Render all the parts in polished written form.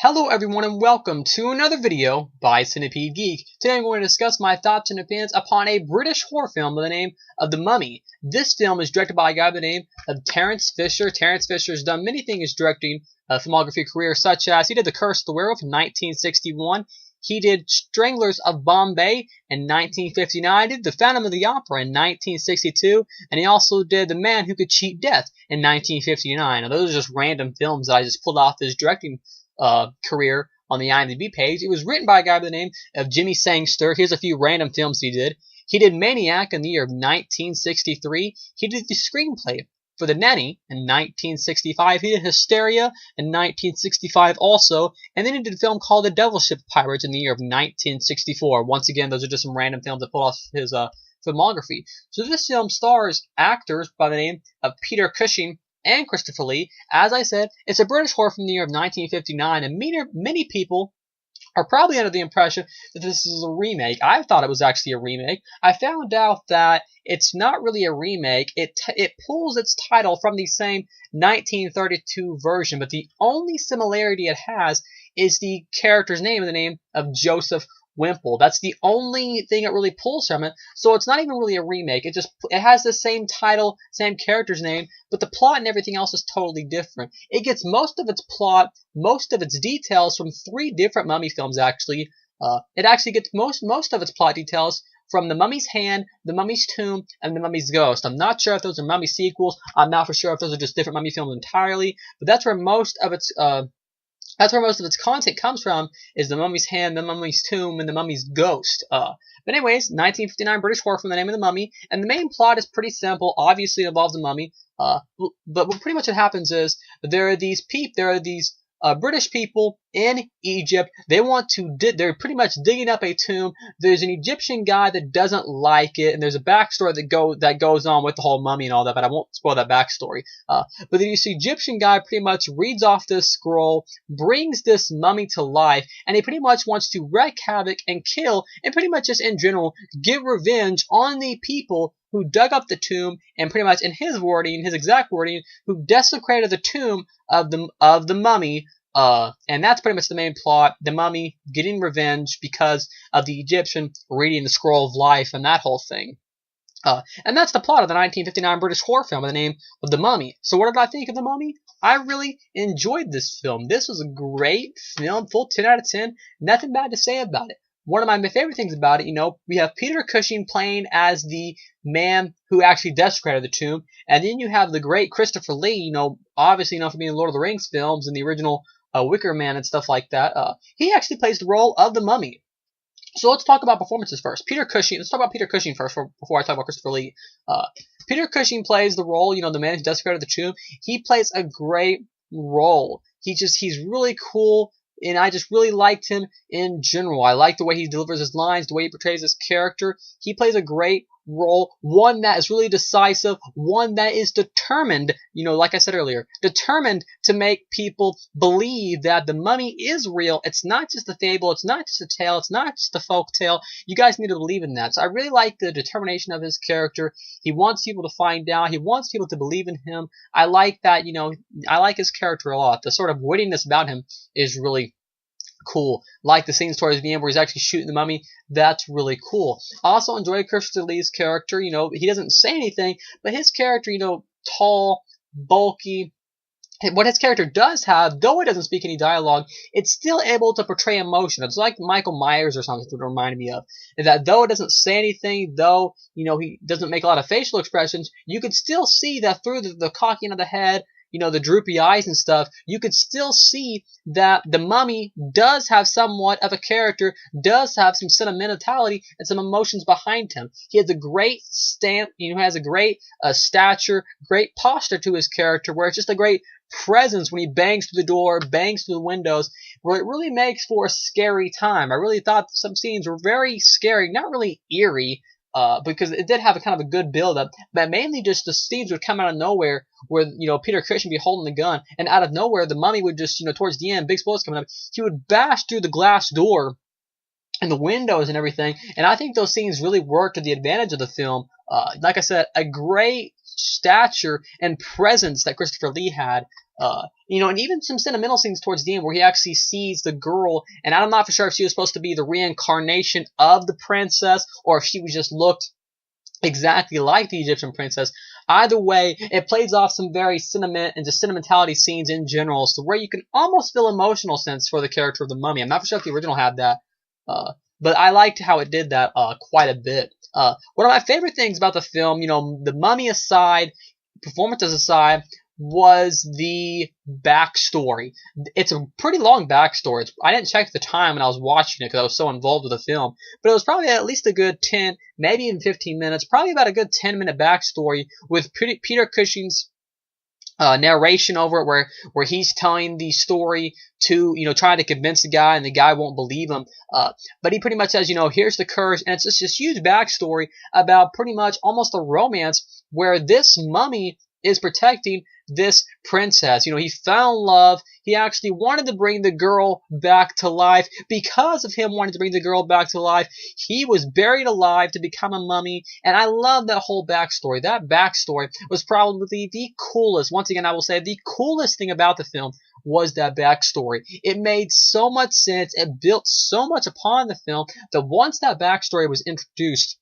Hello everyone and welcome to another video by Centipede Geek. Today I'm going to discuss my thoughts and opinions upon a British horror film by the name of The Mummy. This film is directed by a guy by the name of Terence Fisher. Terence Fisher has done many things directing filmography career, such as he did The Curse of the Werewolf in 1961. He did Stranglers of Bombay in 1959, did The Phantom of the Opera in 1962, and he also did The Man Who Could Cheat Death in 1959. Now those are just random films that I just pulled off his directing career on the IMDb page. It was written by a guy by the name of Jimmy Sangster. Here's a few random films he did. He did Maniac in the year of 1963. He did the screenplay for The Nanny in 1965. He did Hysteria in 1965 also. And then he did a film called The Devil Ship Pirates in the year of 1964. Once again, those are just some random films that pulled off his filmography. So this film stars actors by the name of Peter Cushing and Christopher Lee. As I said, it's a British horror from the year of 1959, and many people are probably under the impression that this is a remake. I thought it was actually a remake. I found out that it's not really a remake. It pulls its title from the same 1932 version, but the only similarity it has is the character's name, the name of Joseph Wimple. That's the only thing it really pulls from it. So it's not even really a remake. It has the same title, same character's name, but the plot and everything else is totally different. It gets most of its plot, most of its details from three different Mummy films actually. It actually gets most of its plot details from The Mummy's Hand, The Mummy's Tomb, and The Mummy's Ghost. I'm not sure if those are Mummy sequels. I'm not for sure if those are just different Mummy films entirely, but that's where most of its content comes from, is The Mummy's Hand, The Mummy's Tomb, and The Mummy's Ghost. But anyways, 1959 British horror from the name of The Mummy, and the main plot is pretty simple. Obviously, it involves a mummy. But what pretty much happens is there are these British people in Egypt. They're pretty much digging up a tomb. There's an Egyptian guy that doesn't like it, and there's a backstory that goes on with the whole mummy and all that, but I won't spoil that backstory. But then this Egyptian guy pretty much reads off this scroll, brings this mummy to life, and he pretty much wants to wreak havoc and kill, and pretty much just in general, get revenge on the people who dug up the tomb, and pretty much in his exact wording, who desecrated the tomb of the mummy. And that's pretty much the main plot. The mummy getting revenge because of the Egyptian reading the scroll of life and that whole thing. And that's the plot of the 1959 British horror film by the name of The Mummy. So what did I think of The Mummy? I really enjoyed this film. This was a great film, full 10 out of 10. Nothing bad to say about it. One of my favorite things about it, we have Peter Cushing playing as the man who actually desecrated the tomb, and then you have the great Christopher Lee, obviously known for being in Lord of the Rings films and the original Wicker Man and stuff like that. He actually plays the role of the Mummy. So let's talk about performances first. Let's talk about Peter Cushing first before I talk about Christopher Lee. Peter Cushing plays the role, the man who desecrated the tomb. He plays a great role. He's really cool. And I just really liked him in general. I like the way he delivers his lines, the way he portrays his character. He plays a great role, one that is really decisive, one that is determined, like I said earlier, determined to make people believe that the mummy is real. It's not just a fable, it's not just a tale, it's not just a folk tale. You guys need to believe in that. So I really like the determination of his character. He wants people to find out. He wants people to believe in him. I like that, I like his character a lot. The sort of wittiness about him is really cool. Like the scenes towards the end where he's actually shooting the mummy, that's really cool. I also enjoy Christopher Lee's character. He doesn't say anything, but his character, tall, bulky. What his character does have, though it doesn't speak any dialogue, it's still able to portray emotion. It's like Michael Myers or something to remind me of. Is that though it doesn't say anything, though, he doesn't make a lot of facial expressions, you could still see that through the cocking of the head, the droopy eyes and stuff, you could still see that the mummy does have somewhat of a character, does have some sentimentality and some emotions behind him. He has a great has a great stature, great posture to his character, where it's just a great presence when he bangs through the door, bangs through the windows, where it really makes for a scary time. I really thought some scenes were very scary, not really eerie, because it did have a kind of a good build-up, but mainly just the scenes would come out of nowhere where, Peter Cushing would be holding the gun, and out of nowhere, the mummy would just, towards the end, big spoilers coming up, he would bash through the glass door and the windows and everything, and I think those scenes really worked to the advantage of the film. Like I said, a great stature and presence that Christopher Lee had. And even some sentimental scenes towards the end where he actually sees the girl, and I'm not for sure if she was supposed to be the reincarnation of the princess or if she was just looked exactly like the Egyptian princess. Either way, it plays off some very sentiment and just sentimentality scenes in general, so where you can almost feel emotional sense for the character of the mummy. I'm not for sure if the original had that, but I liked how it did that quite a bit. One of my favorite things about the film, the mummy aside, performances aside, was the backstory. It's a pretty long backstory. I didn't check the time when I was watching it because I was so involved with the film, but it was probably at least a good 10, maybe even 15 minutes, probably about a good 10-minute backstory with Peter Cushing's narration over it, where he's telling the story to, trying to convince the guy, and the guy won't believe him. But he pretty much says, here's the curse, and it's just this huge backstory about pretty much almost a romance where this mummy is protecting this princess. He found love. He actually wanted to bring the girl back to life. Because of him wanting to bring the girl back to life, he was buried alive to become a mummy. And I love that whole backstory. That backstory was probably the coolest. Once again, I will say the coolest thing about the film was that backstory. It made so much sense. It built so much upon the film that once that backstory was introduced,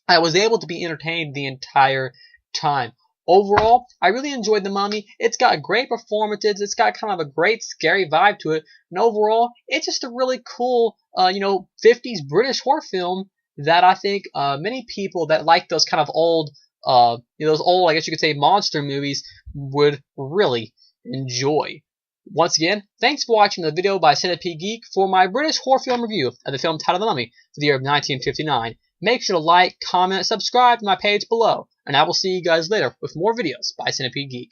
I was able to be entertained the entire time. Overall, I really enjoyed The Mummy. It's got great performances. It's got kind of a great scary vibe to it. And overall, it's just a really cool, 50s British horror film that I think many people that like those kind of old, those old, I guess you could say, monster movies would really enjoy. Once again, thanks for watching the video by Centipede Geek for my British horror film review of the film titled The Mummy for the year of 1959. Make sure to like, comment, subscribe to my page below, and I will see you guys later with more videos by Centipede Geek.